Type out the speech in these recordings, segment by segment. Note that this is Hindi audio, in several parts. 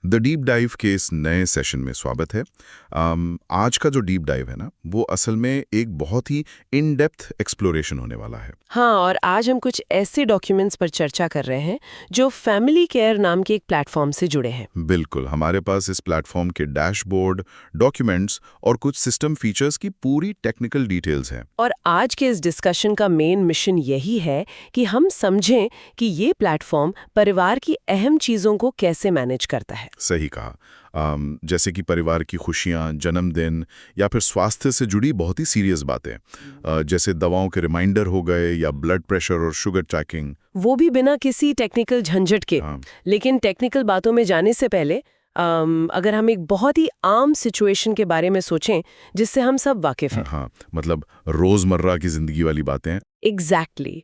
द डीप डाइव के इस नए सेशन में स्वागत है। आज का जो डीप डाइव है ना, वो असल में एक बहुत ही इन डेप्थ एक्सप्लोरेशन होने वाला है। हाँ, और आज हम कुछ ऐसे डॉक्यूमेंट्स पर चर्चा कर रहे हैं जो फैमिली केयर नाम के एक प्लेटफॉर्म से जुड़े हैं। बिल्कुल, हमारे पास इस प्लेटफॉर्म के डैशबोर्ड, डॉक्यूमेंट्स और कुछ सिस्टम फीचर्स की पूरी टेक्निकल डिटेल्स हैं। और आज के इस डिस्कशन का मेन मिशन यही है कि हम समझें कि ये प्लेटफॉर्म परिवार की अहम चीज़ों को कैसे मैनेज करता है। सही कहा। जैसे कि परिवार की खुशियाँ, जन्मदिन या फिर स्वास्थ्य से जुड़ी बहुत ही सीरियस बातें, जैसे दवाओं के रिमाइंडर हो गए या ब्लड प्रेशर और शुगर ट्रैकिंग। वो भी बिना किसी टेक्निकल झंझट के। हाँ। लेकिन टेक्निकल बातों में जाने से पहले अगर हम एक बहुत ही आम सिचुएशन के बारे में सोचें जिससे हम सब वाकिफ हैं। हाँ, मतलब रोजमर्रा की जिंदगी वाली बातें। एग्जैक्टली।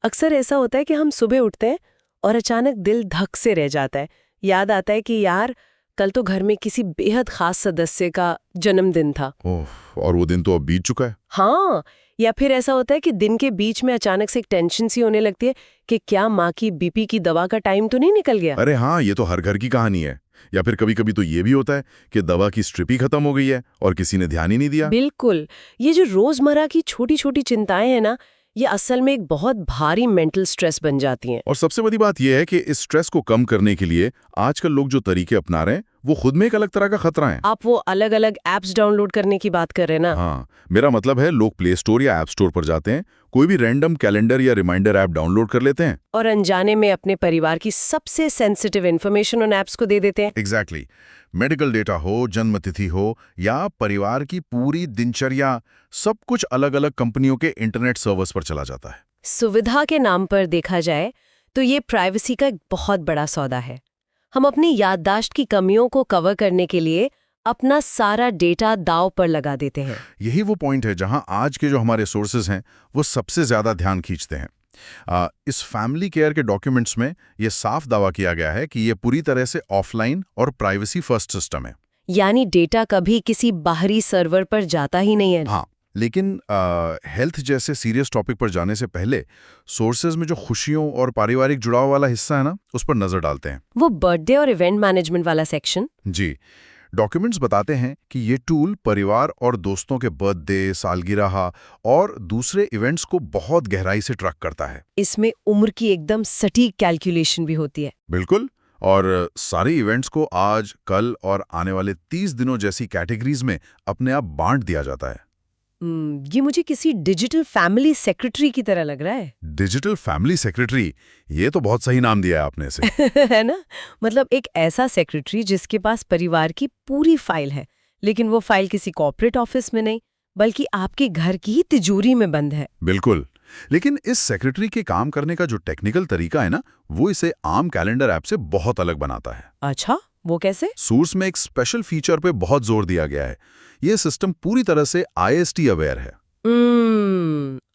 अक्सर ऐसा होता है कि हम सुबह उठते हैं और अचानक दिल धक से रह जाता है। याद आता है कि यार, कल तो घर में किसी बेहद खास सदस्य का जन्मदिन था। ओह, और वो दिन तो अब बीत चुका है। हाँ, या फिर ऐसा होता है कि दिन के बीच में अचानक से एक टेंशन सी होने लगती है कि क्या माँ की बीपी की दवा का टाइम तो नहीं निकल गया। अरे हाँ, ये तो हर घर की कहानी है। या फिर कभी कभी तो ये भी होता है कि दवा की स्ट्रिप ही खत्म हो गई है और किसी ने ध्यान ही नहीं दिया। बिल्कुल। ये जो रोजमर्रा की छोटी छोटी चिंताएं हैं ना, ये असल में एक बहुत भारी मेंटल स्ट्रेस बन जाती हैं। और सबसे बड़ी बात यह है कि इस स्ट्रेस को कम करने के लिए आजकल लोग जो तरीके अपना रहे हैं वो खुद में एक अलग तरह का खतरा है। आप वो अलग अलग एप्स डाउनलोड करने की बात कर रहे हैं ना? हाँ, मेरा मतलब है लोग प्ले स्टोर या ऐप स्टोर पर जाते हैं, कोई भी रैंडम कैलेंडर या रिमाइंडर ऐप डाउनलोड कर लेते हैं और अनजाने में अपने परिवार की सबसे सेंसिटिव इन्फॉर्मेशन उन ऐप्स को दे देते हैं। एग्जैक्टली। मेडिकल डेटा हो, जन्मतिथि हो या परिवार की पूरी दिनचर्या, सब कुछ अलग अलग कंपनियों के इंटरनेट सर्वर्स पर चला जाता है। सुविधा के नाम पर देखा जाए तो ये प्राइवेसी का एक बहुत बड़ा सौदा है। हम अपनी याददाश्त की कमियों को कवर करने के लिए अपना सारा डेटा दांव पर लगा देते हैं। यही वो पॉइंट है जहां आज के जो हमारे सोर्सेज हैं वो सबसे ज्यादा ध्यान खींचते हैं। इस फैमिली केयर के डॉक्यूमेंट्स में ये साफ दावा किया गया है कि ये पूरी तरह से ऑफलाइन और प्राइवेसी फर्स्ट सिस्टम है। यानी डेटा कभी किसी बाहरी सर्वर पर जाता ही नहीं है। हाँ, लेकिन हेल्थ जैसे सीरियस टॉपिक पर जाने से पहले सोर्सेज में जो खुशियों और पारिवारिक जुड़ाव वाला हिस्सा है ना, उस पर नजर डालते हैं। वो बर्थडे और इवेंट मैनेजमेंट वाला सेक्शन। जी, डॉक्यूमेंट्स बताते हैं कि ये टूल परिवार और दोस्तों के बर्थडे, सालगिरह और दूसरे इवेंट्स को बहुत गहराई से ट्रैक करता है। इसमें उम्र की एकदम सटीक कैलकुलेशन भी होती है। बिल्कुल। और सारे इवेंट्स को आज, कल और आने वाले 30 दिनों जैसी कैटेगरीज में अपने आप बांट दिया जाता है। ये मुझे किसी डिजिटल फैमिली सेक्रेटरी की तरह लग रहा है। डिजिटल फैमिली सेक्रेटरी, ये तो बहुत सही नाम दिया है आपने इसे। है ना? मतलब एक ऐसा सेक्रेटरी जिसके पास परिवार की पूरी फाइल है, लेकिन वो फाइल किसी कॉर्पोरेट ऑफिस में नहीं, बल्कि आपके घर की ही तिजोरी में बंद है। बिल्कुल। लेकिन इस सेक्रेटरी के काम करने का जो टेक्निकल तरीका है ना, वो इसे आम कैलेंडर ऐप से बहुत अलग बनाता है। अच्छा, वो कैसे? सोर्स में एक स्पेशल फीचर पे बहुत जोर दिया गया है। ये सिस्टम पूरी तरह से IST अवेयर है।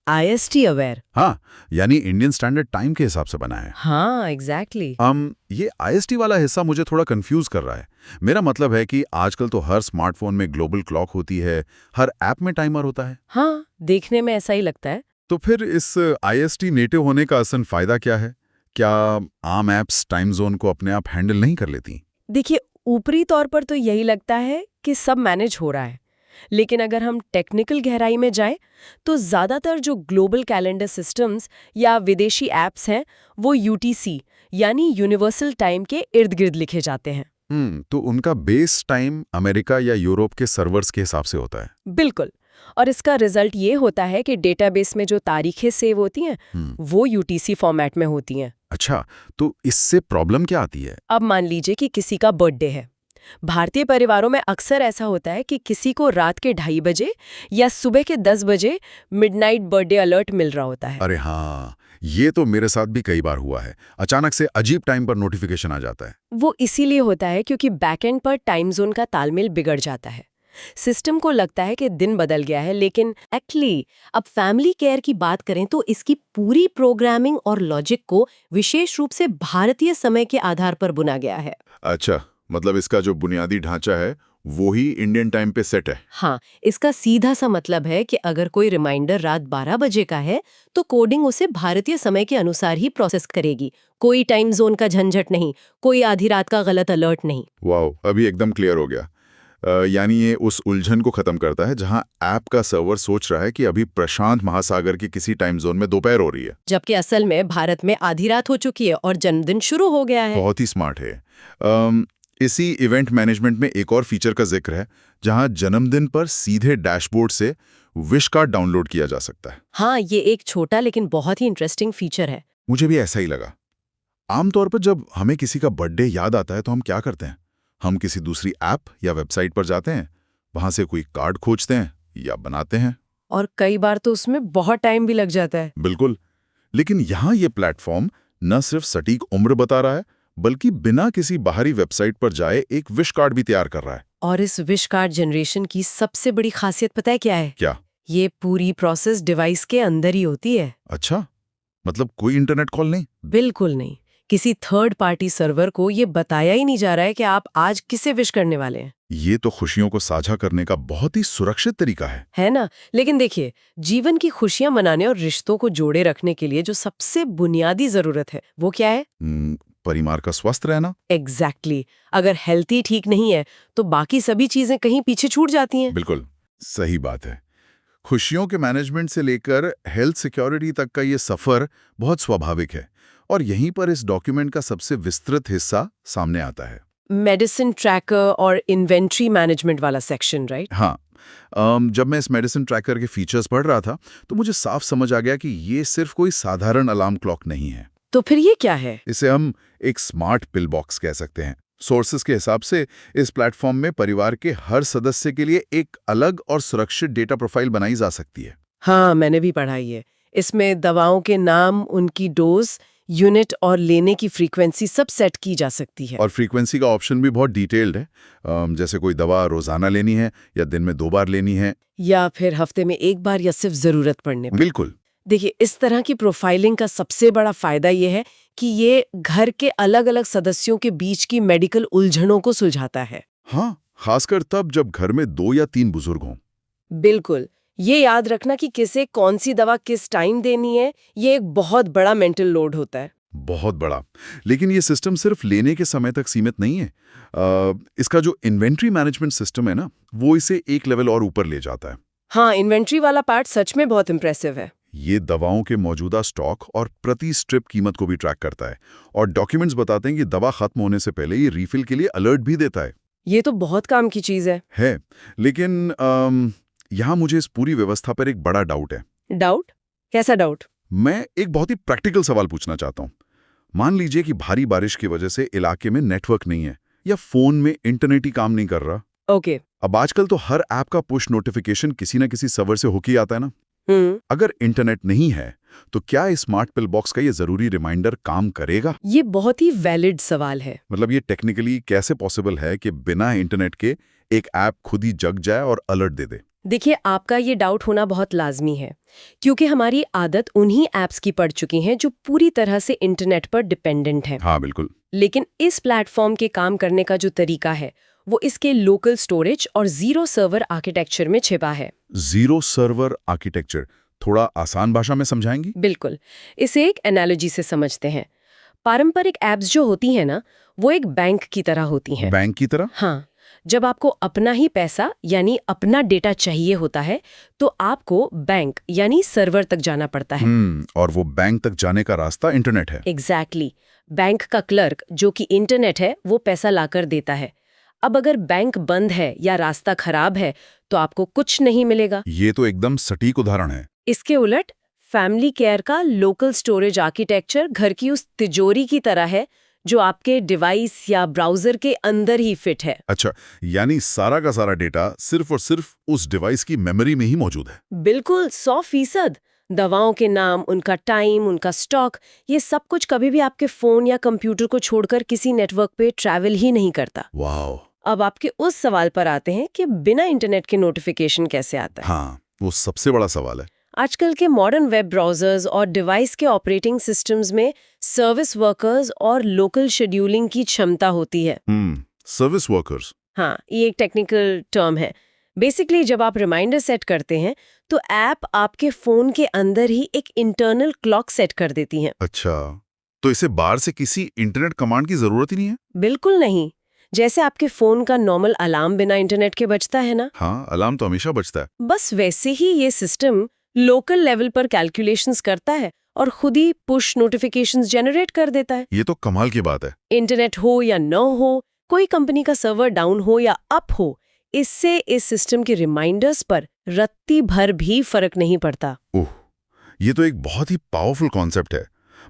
IST aware. हाँ, यानी इंडियन स्टैंडर्ड टाइम के हिसाब से बना है। हाँ, एग्जैक्टली। ये IST वाला हिस्सा मुझे थोड़ा कंफ्यूज कर रहा है। मेरा मतलब है कि आजकल तो हर स्मार्टफोन में ग्लोबल क्लॉक होती है, हर ऐप में टाइमर होता है। हाँ, देखने में ऐसा ही लगता है। तो फिर इस IST नेटिव होने का असल फायदा क्या है? क्या आम ऐप्स टाइम जोन को अपने आप हैंडल नहीं कर लेती? देखिए, ऊपरी तौर पर तो यही लगता है कि सब मैनेज हो रहा है, लेकिन अगर हम टेक्निकल गहराई में जाएं तो ज़्यादातर जो ग्लोबल कैलेंडर सिस्टम्स या विदेशी ऐप्स हैं वो UTC यानी यूनिवर्सल टाइम के इर्द गिर्द लिखे जाते हैं। तो उनका बेस टाइम अमेरिका या यूरोप के सर्वर्स के हिसाब से होता है। बिल्कुल। और इसका रिजल्ट ये होता है कि डेटाबेस में जो तारीखें सेव होती हैं वो UTC फॉर्मेट में होती हैं। अच्छा, तो इससे प्रॉब्लम क्या आती है? अब मान लीजिए कि किसी का बर्थडे है। भारतीय परिवारों में अक्सर ऐसा होता है कि किसी को रात के 2:30 बजे या सुबह के 10 बजे मिडनाइट बर्थडे अलर्ट मिल रहा होता है। अरे हाँ, ये तो मेरे साथ भी कई बार हुआ है। अचानक से अजीब टाइम पर नोटिफिकेशन आ जाता है। वो इसीलिए होता है क्योंकि बैकएंड पर टाइम जोन का तालमेल बिगड़ जाता है। सिस्टम को लगता है कि दिन बदल गया है, लेकिन एक्चुअली अब फैमिली केयर की बात करें तो इसकी पूरी प्रोग्रामिंग और लॉजिक को विशेष रूप से भारतीय समय के आधार पर बुना गया है। अच्छा, मतलब इसका जो बुनियादी ढांचा है वो ही इंडियन टाइम पे सेट है। हाँ, इसका सीधा सा मतलब है कि अगर कोई रिमाइंडर रात 12 बजे का है तो कोडिंग उसे भारतीय समय के अनुसार ही प्रोसेस करेगी। कोई टाइम जोन का झंझट नहीं, कोई आधी रात का गलत अलर्ट नहीं। वाओ, अभी एकदम क्लियर हो गया। यानी ये उस उलझन को खत्म करता है जहां ऐप का सर्वर सोच रहा है कि अभी प्रशांत महासागर की किसी टाइम जोन में दोपहर हो रही है, जबकि असल में भारत में आधी रात हो चुकी है और जन्मदिन शुरू हो गया है। बहुत ही स्मार्ट है। इसी इवेंट मैनेजमेंट में एक और फीचर का जिक्र है जहां जन्मदिन पर सीधे डैशबोर्ड से विश कार्ड डाउनलोड किया जा सकता है। हाँ, ये एक छोटा लेकिन बहुत ही इंटरेस्टिंग फीचर है। मुझे भी ऐसा ही लगा। आमतौर पर जब हमें किसी का बर्थडे याद आता है तो हम क्या करते हैं? हम किसी दूसरी ऐप या वेबसाइट पर जाते हैं, वहां से कोई कार्ड खोजते हैं या बनाते हैं। और कई बार तो उसमें बहुत टाइम भी लग जाता है। बिल्कुल। लेकिन यहाँ ये प्लेटफॉर्म न सिर्फ सटीक उम्र बता रहा है, बल्कि बिना किसी बाहरी वेबसाइट पर जाए एक विश कार्ड भी तैयार कर रहा है। और इस विश कार्ड जनरेशन की सबसे बड़ी खासियत पता है क्या है? क्या? ये पूरी प्रोसेस डिवाइस के अंदर ही होती है। अच्छा, मतलब कोई इंटरनेट कॉल नहीं? बिल्कुल नहीं। किसी थर्ड पार्टी सर्वर को ये बताया ही नहीं जा रहा है कि आप आज किसे विश करने वाले हैं। ये तो खुशियों को साझा करने का बहुत ही सुरक्षित तरीका है ना? लेकिन देखिए, जीवन की खुशियां मनाने और रिश्तों को जोड़े रखने के लिए जो सबसे बुनियादी जरूरत है वो क्या है? परिवार का स्वस्थ रहना। एग्जैक्टली। अगर हेल्थी ठीक नहीं है तो बाकी सभी चीजें कहीं पीछे छूट जाती हैं। बिल्कुल सही बात है। खुशियों के मैनेजमेंट से लेकर हेल्थ सिक्योरिटी तक का ये सफर बहुत स्वाभाविक है, और यहीं पर इस डॉक्यूमेंट का सबसे विस्तृत हिस्सा सामने आता है। मेडिसिन ट्रैकर और इन्वेंट्री मैनेजमेंट वाला सेक्शन, राइट? हाँ। जब मैं इस मेडिसिन ट्रैकर के फीचर्स पढ़ रहा था तो मुझे साफ समझ आ गया कि ये सिर्फ कोई साधारण अलार्म क्लॉक नहीं है। तो फिर ये क्या है? इसे हम एक स्मार्ट पिल बॉक्स कह सकते हैं। सोर्सेस के हिसाब से इस प्लेटफॉर्म में परिवार के हर सदस्य के लिए एक अलग और सुरक्षित डेटा प्रोफाइल बनाई जा सकती है। हाँ, मैंने भी पढ़ा ये। इसमें दवाओं के नाम, उनकी डोज, यूनिट और लेने की फ्रीक्वेंसी सब सेट की जा सकती है। और फ्रीक्वेंसी का ऑप्शन भी बहुत डिटेल्ड है। जैसे कोई दवा रोजाना लेनी है या दिन में 2 बार लेनी है, या फिर हफ्ते में 1 बार या सिर्फ जरूरत पड़ने पर। बिल्कुल। देखिए, इस तरह की प्रोफाइलिंग का सबसे बड़ा फायदा ये है कि ये घर के अलग-अलग सदस्यों के बीच की मेडिकल उलझनों को सुलझाता है। हाँ, खासकर तब जब घर में 2 या 3 बुजुर्ग हों। बिल्कुल। ये याद रखना कि किसे कौन सी दवा किस टाइम देनी है, ये एक बहुत बड़ा मेंटल लोड होता है। बहुत बड़ा। लेकिन ये सिस्टम सिर्फ लेने के समय तक सीमित नहीं है। इसका जो इन्वेंट्री मैनेजमेंट सिस्टम है ना, वो इसे एक लेवल और ऊपर ले जाता है। हाँ, इन्वेंट्री वाला पार्ट सच में बहुत इम्प्रेसिव है। ये दवाओं के मौजूदा स्टॉक और प्रति स्ट्रिप कीमत को भी ट्रैक करता है, और डॉक्यूमेंट्स बताते हैं कि दवा खत्म होने से पहले ये रीफिल के लिए अलर्ट भी देता है। ये तो बहुत काम की चीज है। लेकिन यहाँ मुझे इस पूरी व्यवस्था पर एक बड़ा डाउट है। डाउट? कैसा डाउट? मैं एक बहुत ही प्रैक्टिकल सवाल पूछना चाहता हूँ। मान लीजिए कि भारी बारिश की वजह से इलाके में नेटवर्क नहीं है या फोन में इंटरनेट ही काम नहीं कर रहा। ओके। अब आजकल तो हर ऐप का पुश नोटिफिकेशन किसी न किसी सर्वर से होके आता है ना। अगर इंटरनेट नहीं है तो क्या इस स्मार्ट पिल बॉक्स का ये जरूरी रिमाइंडर काम करेगा? ये बहुत ही वैलिड सवाल है। मतलब ये टेक्निकली कैसे पॉसिबल है कि बिना इंटरनेट के एक ऐप खुद ही जग जाए और अलर्ट दे दे? देखिए, आपका ये डाउट होना बहुत लाजमी है, क्योंकि हमारी आदत उन्हीं ऐप्स की पड़ चुकी है जो पूरी तरह से इंटरनेट पर डिपेंडेंट है। हाँ, बिल्कुल। लेकिन इस प्लेटफॉर्म के काम करने का जो तरीका है वो इसके लोकल स्टोरेज और जीरो सर्वर आर्किटेक्चर में छिपा है। जीरो सर्वर आर्किटेक्चर, थोड़ा आसान भाषा में समझाएंगी? बिल्कुल। इसे एक एनालॉजी से समझते हैं। पारंपरिक ऐप्स जो होती हैं ना, वो एक बैंक की तरह होती हैं। बैंक की तरह? हाँ। जब आपको अपना ही पैसा यानी अपना डेटा चाहिए होता है तो आपको बैंक यानी सर्वर तक जाना पड़ता है। और वो बैंक तक जाने का रास्ता इंटरनेट है। एग्जैक्टली। बैंक का क्लर्क जो कि इंटरनेट है वो पैसा लाकर देता है। अब अगर बैंक बंद है या रास्ता खराब है तो आपको कुछ नहीं मिलेगा। ये तो एकदम सटीक उदाहरण है। इसके उलट फैमिली केयर का लोकल स्टोरेज आर्किटेक्चर घर की उस तिजोरी की तरह है जो आपके डिवाइस या ब्राउजर के अंदर ही फिट है। अच्छा, यानी सारा का सारा डेटा सिर्फ और सिर्फ उस डिवाइस की मेमोरी में ही मौजूद है। बिल्कुल 100%। दवाओं के नाम, उनका टाइम, उनका स्टॉक, ये सब कुछ कभी भी आपके फोन या कंप्यूटर को छोड़कर किसी नेटवर्क पे ट्रैवल ही नहीं करता। वाह। अब आपके उस सवाल पर आते हैं कि बिना इंटरनेट के नोटिफिकेशन कैसे आता है। हाँ, वो सबसे बड़ा सवाल है। आजकल के मॉडर्न वेब ब्राउजर्स और डिवाइस के ऑपरेटिंग सिस्टम्स में सर्विस वर्कर्स और लोकल शेड्यूलिंग की क्षमता होती है। सर्विस वर्कर्स हाँ, ये एक टेक्निकल टर्म है। बेसिकली जब आप रिमाइंडर सेट करते हैं तो ऐप आपके फोन के अंदर ही एक इंटरनल क्लॉक सेट कर देती है। अच्छा, तो इसे बाहर से किसी इंटरनेट कमांड की जरूरत ही नहीं है? बिल्कुल नहीं। जैसे आपके फोन का नॉर्मल अलार्म बिना इंटरनेट के बजता है ना, हाँ, अलार्म तो हमेशा बजता है। बस वैसे ही ये सिस्टम लोकल लेवल पर कैलकुलेशंस करता है और खुद ही पुश नोटिफिकेशंस जनरेट कर देता है। ये तो कमाल की बात है। इंटरनेट हो या न हो, कोई कंपनी का सर्वर डाउन हो या अप हो, इससे इस सिस्टम के रिमाइंडर्स पर रत्ती भर भी फर्क नहीं पड़ता। ओह, ये तो एक बहुत ही पावरफुल कॉन्सेप्ट है।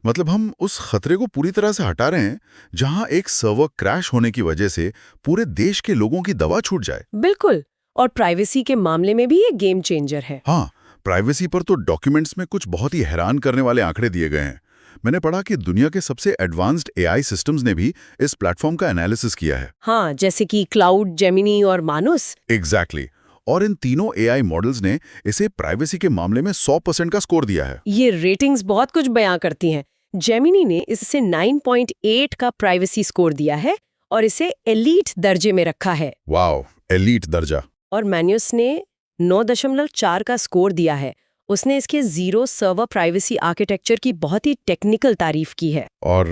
मतलब हम उस खतरे को पूरी तरह से हटा रहे हैं जहां एक सर्वर क्रैश होने की वजह से पूरे देश के लोगों की दवा छूट जाए। बिल्कुल। और प्राइवेसी के मामले में भी ये गेम चेंजर है। हाँ, प्राइवेसी पर तो डॉक्यूमेंट्स में कुछ बहुत ही हैरान करने वाले आंकड़े दिए गए हैं। मैंने पढ़ा कि दुनिया के सबसे एडवांस्ड एआई सिस्टम्स ने भी इस प्लेटफॉर्म का एनालिसिस किया है। हाँ, जैसे कि क्लाउड, जेमिनी और मानुस। एग्जैक्टली। और इन तीनों एआई मॉडल्स ने इसे प्राइवेसी के मामले में 100% का स्कोर दिया है। ये रेटिंग्स बहुत कुछ बयां करती हैं। जेमिनी ने इससे 9.8 का प्राइवेसी स्कोर दिया है और इसे एलीट दर्जे में रखा है। वाओ, एलीट दर्जा। और मैन्यूस ने 9.4 का स्कोर दिया है। उसने इसके जीरो सर्वर प्राइवेसी आर्किटेक्चर की बहुत ही टेक्निकल तारीफ की है। और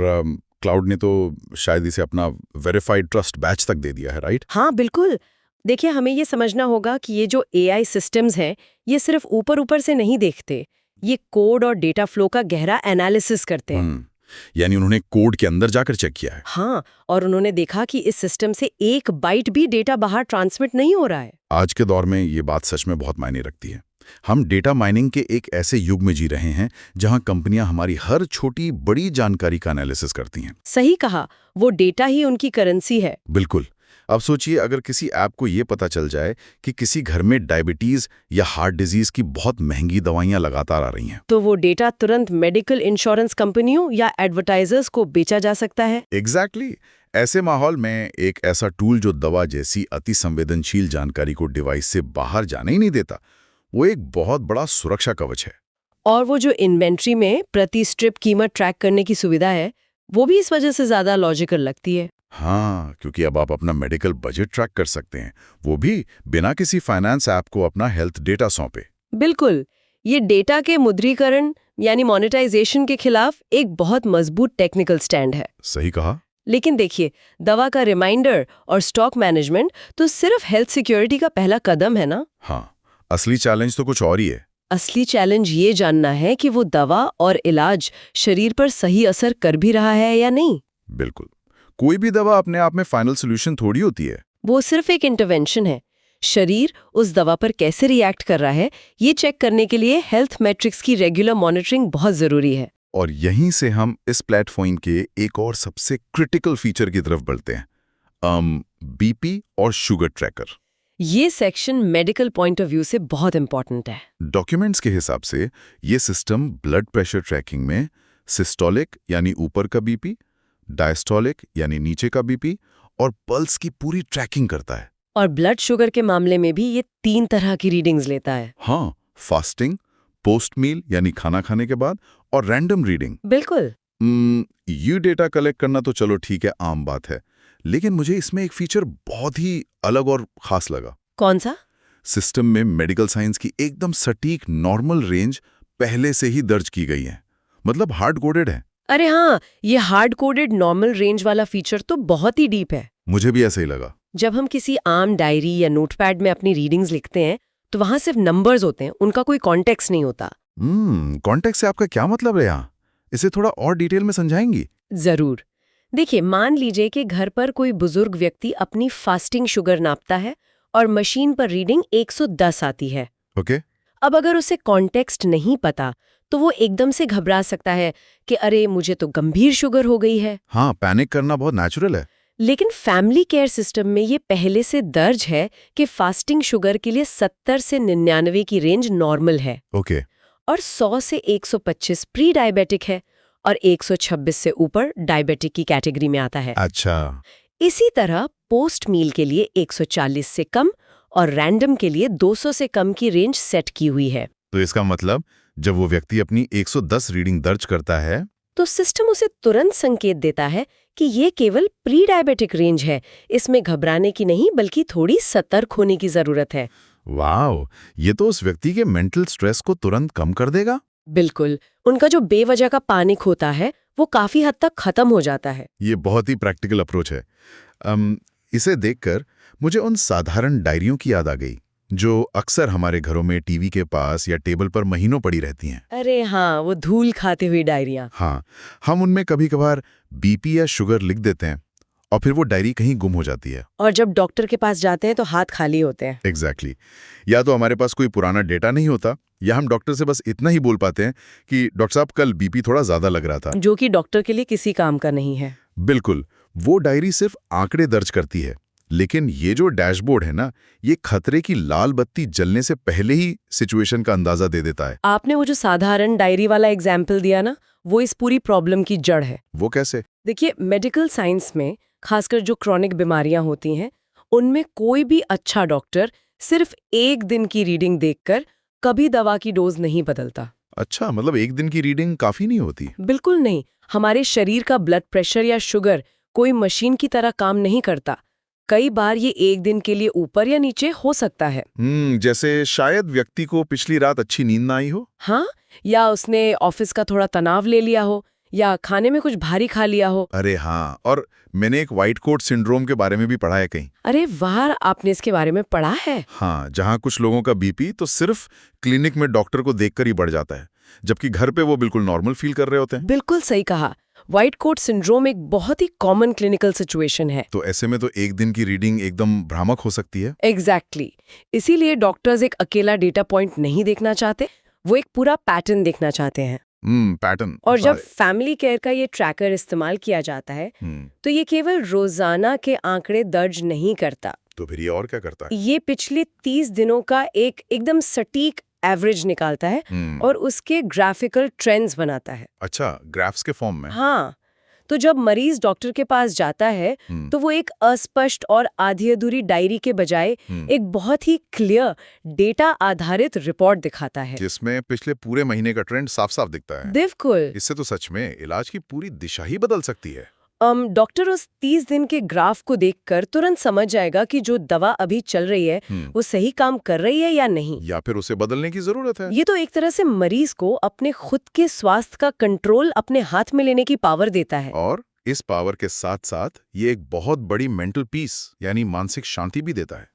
क्लाउड ने तो शायद इसे अपना वेरीफाइड ट्रस्ट बैच तक दे दिया है, राइट? हाँ, बिल्कुल। देखिए, हमें ये समझना होगा कि ये जो एआई सिस्टम्स हैं, ये सिर्फ ऊपर ऊपर से नहीं देखते। ये कोड और डेटा फ्लो का गहरा एनालिसिस करते हैं। यानी उन्होंने कोड के अंदर जाकर चेक किया है। हाँ, और उन्होंने देखा कि इस सिस्टम से एक बाइट भी डेटा बाहर ट्रांसमिट नहीं हो रहा है। आज के दौर में ये बात सच में बहुत मायने रखती है। हम डेटा माइनिंग के एक ऐसे युग में जी रहे हैं जहां कंपनियां हमारी हर छोटी बड़ी जानकारी का एनालिसिस करती हैं। सही कहा, वो डेटा ही उनकी करेंसी है। बिल्कुल। अब सोचिए, अगर किसी ऐप को ये पता चल जाए कि किसी घर में डायबिटीज या हार्ट डिजीज की बहुत महंगी दवाइयां लगातार आ रही हैं, तो वो डेटा तुरंत मेडिकल इंश्योरेंस कंपनियों या एडवर्टाइजर्स को बेचा जा सकता है। एग्जैक्टली। ऐसे माहौल में एक ऐसा टूल जो दवा जैसी अति संवेदनशील जानकारी को डिवाइस से बाहर जाने ही नहीं देता, वो एक बहुत बड़ा सुरक्षा कवच है। और वो जो इन्वेंट्री में प्रति स्ट्रिप कीमत ट्रैक करने की सुविधा है, वो भी इस वजह से ज्यादा लॉजिकल लगती है। हाँ, क्योंकि अब आप अपना मेडिकल बजट ट्रैक कर सकते हैं, वो भी बिना किसी फाइनेंस ऐप को अपना हेल्थ डेटा सौंपे। बिल्कुल। ये डेटा के मुद्रीकरण यानी मोनेटाइजेशन के खिलाफ एक बहुत मजबूत टेक्निकल स्टैंड है। सही कहा। लेकिन देखिए, दवा का रिमाइंडर और स्टॉक मैनेजमेंट तो सिर्फ हेल्थ सिक्योरिटी का पहला कदम है ना। हाँ, असली चैलेंज तो कुछ और ही है। असली चैलेंज ये जानना है कि वो दवा और इलाज शरीर पर सही असर कर भी रहा है या नहीं। बिल्कुल। कोई भी दवा अपने आप में फाइनल सॉल्यूशन थोड़ी होती है। वो सिर्फ एक इंटरवेंशन है। शरीर उस दवा पर कैसे रिएक्ट कर रहा है, ये चेक करने के लिए हेल्थ मैट्रिक्स की रेगुलर मॉनिटरिंग बहुत जरूरी है। और यहीं से हम इस प्लेटफॉर्म के एक और सबसे क्रिटिकल फीचर की तरफ बढ़ते हैं, बीपी और शुगर ट्रैकर। ये section medical point of view से बहुत इंपॉर्टेंट है। डॉक्यूमेंट्स के हिसाब से ये सिस्टम ब्लड प्रेशर ट्रैकिंग में सिस्टोलिक यानी ऊपर का बीपी, डायस्टोलिक यानी नीचे का बीपी और पल्स की पूरी ट्रैकिंग करता है। और ब्लड शुगर के मामले में भी ये 3 तरह की रीडिंग्स लेता है। हाँ, फास्टिंग, पोस्ट मील यानी खाना खाने के बाद, और रैंडम रीडिंग। बिल्कुल। ये डेटा कलेक्ट करना तो चलो ठीक है, आम बात है, लेकिन मुझे इसमें एक फीचर बहुत ही अलग और खास लगा। कौन सा? सिस्टम में मेडिकल साइंस की एकदम सटीक नॉर्मल रेंज पहले से ही दर्ज की गई है, मतलब हार्ड कोडेड है। अरे हाँ, ये हार्ड कोडेड नॉर्मल रेंज वाला फीचर तो बहुत ही डीप है। मुझे भी ऐसा ही लगा। जब हम किसी आम डायरी या नोटपैड में अपनी रीडिंग्स लिखते हैं तो वहां सिर्फ नंबर्स होते हैं, उनका कोई कॉन्टेक्स्ट नहीं होता। कॉन्टेक्स्ट से आपका क्या मतलब है यहाँ? इसे थोड़ा और डिटेल में समझाएंगी? जरूर। देखिए, मान लीजिए कि घर पर कोई बुजुर्ग व्यक्ति अपनी फास्टिंग शुगर नापता है और मशीन पर रीडिंग 110 आती है। ओके। अब अगर उसे कॉन्टेक्स्ट नहीं पता तो वो एकदम से घबरा सकता है कि अरे मुझे तो गंभीर शुगर हो गई है। हाँ, पैनिक करना बहुत नेचुरल है। लेकिन फैमिली केयर सिस्टम में ये पहले से दर्ज है कि फास्टिंग शुगर के लिए 70 से 99 की रेंज नॉर्मल है। ओके। और 100 से 125 प्री डायबिटिक है और 126 से ऊपर डायबिटिक की कैटेगरी में आता है। अच्छा। इसी तरह पोस्ट मील के लिए 140 से कम और रैंडम के लिए 200 से कम की रेंज सेट की हुई है। तो इसका मतलब जब वो व्यक्ति अपनी 110 रीडिंग दर्ज करता है तो सिस्टम उसे तुरंत संकेत देता है कि ये केवल प्री डायबिटिक रेंज है, इसमें घबराने की नहीं बल्कि थोड़ी सतर्क होने की जरूरत है। वाओ, ये तो उस व्यक्ति के मेंटल स्ट्रेस को तुरंत कम कर देगा। बिल्कुल, उनका जो बेवजह का पैनिक होता है वो काफी हद तक खत्म हो जाता है। ये बहुत ही प्रैक्टिकल अप्रोच है। इसे देखकर मुझे उन साधारण डायरियों की याद आ गई जो अक्सर हमारे घरों में टीवी के पास या टेबल पर महीनों पड़ी रहती हैं। अरे हाँ, वो धूल खाते हुई डायरियां। हाँ, हम उनमें कभी कभार बीपी या शुगर लिख देते हैं और फिर वो डायरी कहीं गुम हो जाती है। और जब डॉक्टर के पास जाते हैं तो हाथ खाली होते हैं। एग्जैक्टली। या तो हमारे पास कोई पुराना डेटा नहीं होता या हम डॉक्टर से बस इतना ही बोल पाते हैं कि डॉक्टर साहब कल बीपी थोड़ा ज्यादा लग रहा था, जो कि डॉक्टर के लिए किसी काम का नहीं है। बिल्कुल, वो डायरी सिर्फ आंकड़े दर्ज करती है, लेकिन ये जो डैशबोर्ड है ना, ये खतरे की लाल बत्ती जलने से पहले ही सिचुएशन का अंदाजा दे देता है। आपने वो जो साधारण डायरी वाला एग्जाम्पल दिया ना, वो इस पूरी प्रॉब्लम की जड़ है। वो कैसे? देखिए, मेडिकल साइंस में खासकर जो क्रॉनिक बीमारियां होती हैं, उनमें कोई भी अच्छा डॉक्टर सिर्फ एक दिन की रीडिंग देखकर कभी दवा की डोज नहीं बदलता। अच्छा, मतलब एक दिन की रीडिंग काफी नहीं होती? बिल्कुल नहीं। हमारे शरीर का ब्लड प्रेशर या शुगर कोई मशीन की तरह काम नहीं करता। कई बार ये एक दिन के लिए ऊपर या नीचे हो सकता है। जैसे शायद व्यक्ति को पिछली रात अच्छी नींद ना आई हो। हाँ, या उसने ऑफिस का थोड़ा तनाव ले लिया हो, या खाने में कुछ भारी खा लिया हो। अरे हाँ, और मैंने एक व्हाइट कोट सिंड्रोम के बारे में भी पढ़ा है कहीं। अरे वाह, आपने इसके बारे में पढ़ा है? हाँ, जहाँ कुछ लोगों का बीपी तो सिर्फ क्लिनिक में डॉक्टर को देखकर ही बढ़ जाता है, जबकि घर पे वो बिल्कुल नॉर्मल फील कर रहे होते हैं। बिल्कुल सही कहा। व्हाइट कोट सिंड्रोम एक बहुत ही कॉमन क्लिनिकल सिचुएशन है। तो ऐसे में तो एक दिन की रीडिंग एकदम भ्रामक हो सकती है। एग्जैक्टली। इसीलिए डॉक्टर्स एक अकेला डेटा पॉइंट नहीं देखना चाहते, वो एक पूरा पैटर्न देखना चाहते हैं। पैटर्न। और जब फैमिली केयर का ये ट्रैकर इस्तेमाल किया जाता है तो ये केवल रोजाना के आंकड़े दर्ज नहीं करता। तो फिर ये और क्या करता है? ये पिछले 30 दिनों का एक एकदम सटीक एवरेज निकालता है और उसके ग्राफिकल ट्रेंड्स बनाता है। अच्छा, ग्राफ्स के फॉर्म में? हाँ, तो जब मरीज डॉक्टर के पास जाता है तो वो एक अस्पष्ट और आधी अधूरी डायरी के बजाय एक बहुत ही क्लियर डेटा आधारित रिपोर्ट दिखाता है, जिसमें पिछले पूरे महीने का ट्रेंड साफ-साफ दिखता है। बिल्कुल। इससे तो सच में इलाज की पूरी दिशा ही बदल सकती है। डॉक्टर उस 30 दिन के ग्राफ को देखकर तुरंत समझ जाएगा कि जो दवा अभी चल रही है वो सही काम कर रही है या नहीं, या फिर उसे बदलने की जरूरत है। ये तो एक तरह से मरीज को अपने खुद के स्वास्थ्य का कंट्रोल अपने हाथ में लेने की पावर देता है। और इस पावर के साथ साथ ये एक बहुत बड़ी मेंटल पीस यानी मानसिक शांति भी देता है।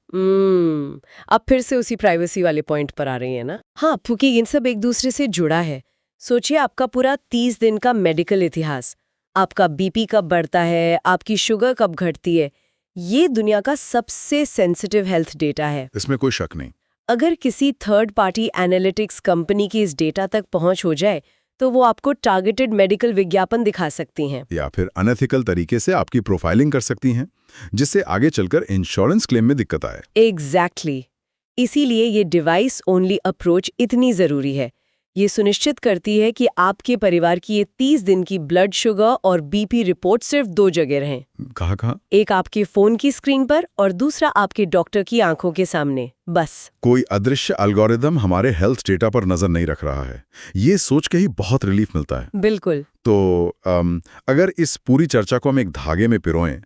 अब फिर से उसी प्राइवेसी वाले पॉइंट पर आ रही है ना। हाँ, क्योंकि इन सब एक दूसरे से जुड़ा है। सोचिए, आपका पूरा 30 दिन का मेडिकल इतिहास, आपका बीपी कब बढ़ता है, आपकी शुगर कब घटती है, ये दुनिया का सबसे सेंसिटिव हेल्थ डेटा है। इसमें कोई शक नहीं। अगर किसी थर्ड पार्टी एनालिटिक्स कंपनी की इस डेटा तक पहुंच हो जाए तो वो आपको टारगेटेड मेडिकल विज्ञापन दिखा सकती हैं, या फिर अनएथिकल तरीके से आपकी प्रोफाइलिंग कर सकती हैं, जिससे आगे चलकर इंश्योरेंस क्लेम में दिक्कत आए। एग्जैक्टली। इसीलिए ये डिवाइस ओनली अप्रोच इतनी जरूरी है। ये सुनिश्चित करती है कि आपके परिवार की ये 30 दिन की ब्लड शुगर और बीपी रिपोर्ट सिर्फ 2 जगह रहें। कहाँ? एक आपके फोन की स्क्रीन पर और दूसरा आपके डॉक्टर की आंखों के सामने, बस। कोई अदृश्य एल्गोरिदम हमारे हेल्थ डेटा पर नजर नहीं रख रहा है। ये सोच के ही बहुत रिलीफ मिलता है। बिल्कुल। तो अगर इस पूरी चर्चा को हम एक धागे में पिरोएं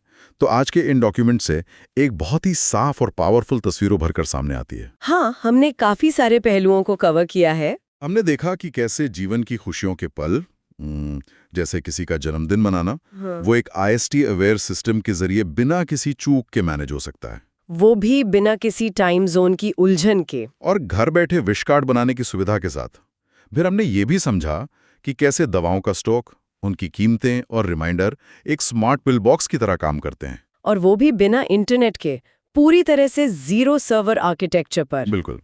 तो आज के इन डॉक्यूमेंट से एक बहुत ही साफ और पावरफुल तस्वीर उभर कर सामने आती है। हाँ, हमने काफी सारे पहलुओं को कवर किया है। हमने देखा कि कैसे जीवन की खुशियों के पल, जैसे किसी का जन्मदिन मनाना, वो एक IST अवेयर सिस्टम के जरिए बिना किसी चूक के मैनेज हो सकता है, वो भी बिना किसी टाइम जोन की उलझन के। और घर बैठे विश कार्ड बनाने की सुविधा के साथ। फिर हमने ये भी समझा कि कैसे दवाओं का स्टॉक, उनकी कीमतें और रिमाइंडर एक स्मार्ट पिल बॉक्स की तरह काम करते हैं, और वो भी बिना इंटरनेट के, पूरी तरह से जीरो सर्वर आर्किटेक्चर पर। बिल्कुल।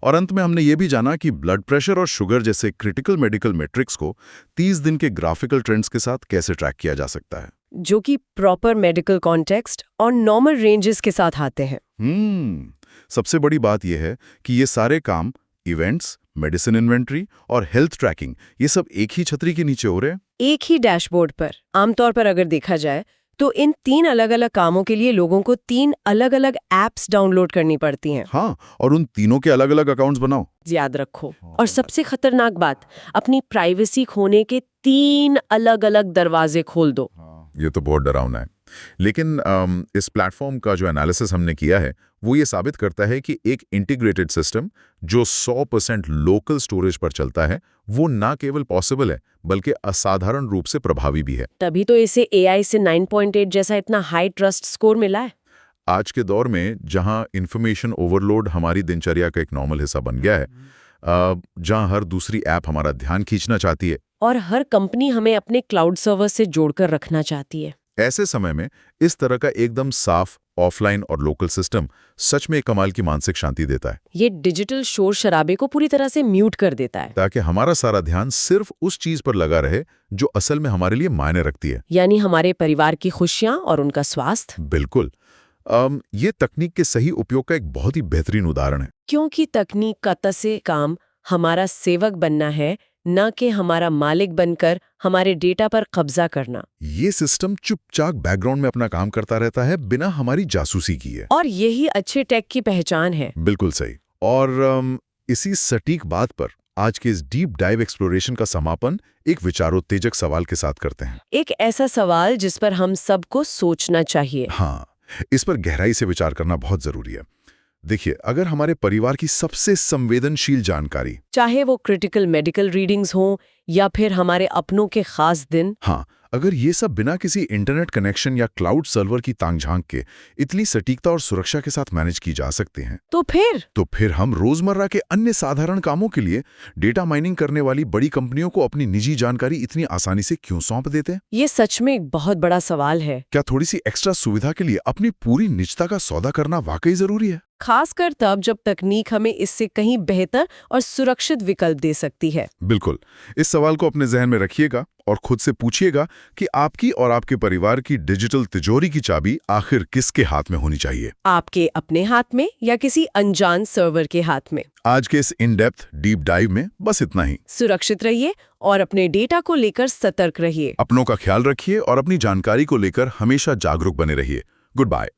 और अंत में हमने ये भी जाना कि ब्लड प्रेशर और शुगर जैसे क्रिटिकल मेडिकल मैट्रिक्स को 30 दिन के ग्राफिकल ट्रेंड्स के साथ कैसे ट्रैक किया जा सकता है, जो कि प्रॉपर मेडिकल कॉन्टेक्स्ट और नॉर्मल रेंजेस के साथ आते हैं। सबसे बड़ी बात यह है कि ये सारे काम, इवेंट्स, मेडिसिन इन्वेंट्री और हेल्थ ट्रैकिंग, ये सब एक ही छतरी के नीचे हो रहे हैं, एक ही डैशबोर्ड पर। आमतौर पर अगर देखा जाए तो इन 3 अलग-अलग कामों के लिए लोगों को 3 अलग-अलग ऐप्स डाउनलोड करनी पड़ती हैं। हाँ, और उन तीनों के अलग-अलग अकाउंट्स बनाओ। याद रखो। और सबसे खतरनाक बात, अपनी प्राइवेसी खोने के 3 अलग-अलग दरवाजे खोल दो। ये तो बहुत डरावना है। लेकिन इस प्लेटफॉर्म का जो एनालिसिस हमने किया है वो ये साबित करता है कि एक इंटीग्रेटेड सिस्टम जो 100% लोकल स्टोरेज पर चलता है वो ना केवल पॉसिबल है बल्कि असाधारण रूप से प्रभावी भी है। तभी तो इसे AI से 9.8 जैसा इतना हाई ट्रस्ट स्कोर मिला है। आज के दौर में जहां इंफॉर्मेशन ओवरलोड हमारी दिनचर्या का एक नॉर्मल हिस्सा बन गया है, जहां हर दूसरी ऐप हमारा ध्यान खींचना चाहती है और हर कंपनी हमें अपने क्लाउड सर्वर से जोड़कर रखना चाहती है, ऐसे समय में इस तरह का एकदम साफ ऑफलाइन और लोकल सिस्टम सच में एक कमाल की मानसिक शांति देता है। ये डिजिटल शोर शराबे को पूरी तरह से म्यूट कर देता है, ताकि हमारा सारा ध्यान सिर्फ उस चीज पर लगा रहे जो असल में हमारे लिए मायने रखती है, यानी हमारे परिवार की खुशियां और उनका स्वास्थ्य। बिल्कुल। ये तकनीक के सही उपयोग का एक बहुत ही बेहतरीन उदाहरण है। क्योंकि तकनीक का तसे काम हमारा सेवक बनना है, न कि हमारा मालिक बनकर हमारे डेटा पर कब्जा करना। ये सिस्टम चुपचाप बैकग्राउंड में अपना काम करता रहता है बिना हमारी जासूसी किए। और यही अच्छे टेक की पहचान है। बिल्कुल सही। और इसी सटीक बात पर आज के इस डीप डाइव एक्सप्लोरेशन का समापन एक विचारोत्तेजक सवाल के साथ करते हैं। एक ऐसा सवाल जिस पर हम सबको सोचना चाहिए। हाँ, इस पर गहराई से विचार करना बहुत जरूरी है। देखिए, अगर हमारे परिवार की सबसे संवेदनशील जानकारी, चाहे वो क्रिटिकल मेडिकल रीडिंग्स हों या फिर हमारे अपनों के खास दिन, हाँ, अगर ये सब बिना किसी इंटरनेट कनेक्शन या क्लाउड सर्वर की तांग-झांक के इतनी सटीकता और सुरक्षा के साथ मैनेज की जा सकते हैं, तो फिर हम रोजमर्रा के अन्य साधारण कामों के लिए डेटा माइनिंग करने वाली बड़ी कंपनियों को अपनी निजी जानकारी इतनी आसानी से क्यों सौंप देते हैं? ये सच में एक बहुत बड़ा सवाल है। क्या थोड़ी सी एक्स्ट्रा सुविधा के लिए अपनी पूरी निजता का सौदा करना वाकई जरूरी है? खासकर तब जब तकनीक हमें इससे कहीं बेहतर और सुरक्षित विकल्प दे सकती है। बिल्कुल। इस सवाल को अपने जहन में रखिएगा और खुद से पूछिएगा कि आपकी और आपके परिवार की डिजिटल तिजोरी की चाबी आखिर किसके हाथ में होनी चाहिए? आपके अपने हाथ में या किसी अनजान सर्वर के हाथ में? आज के इस इन डेप्थ डीप डाइव में बस इतना ही। सुरक्षित रहिए और अपने डेटा को लेकर सतर्क रहिए। अपनों का ख्याल रखिए और अपनी जानकारी को लेकर हमेशा जागरूक बने रहिए। Good bye.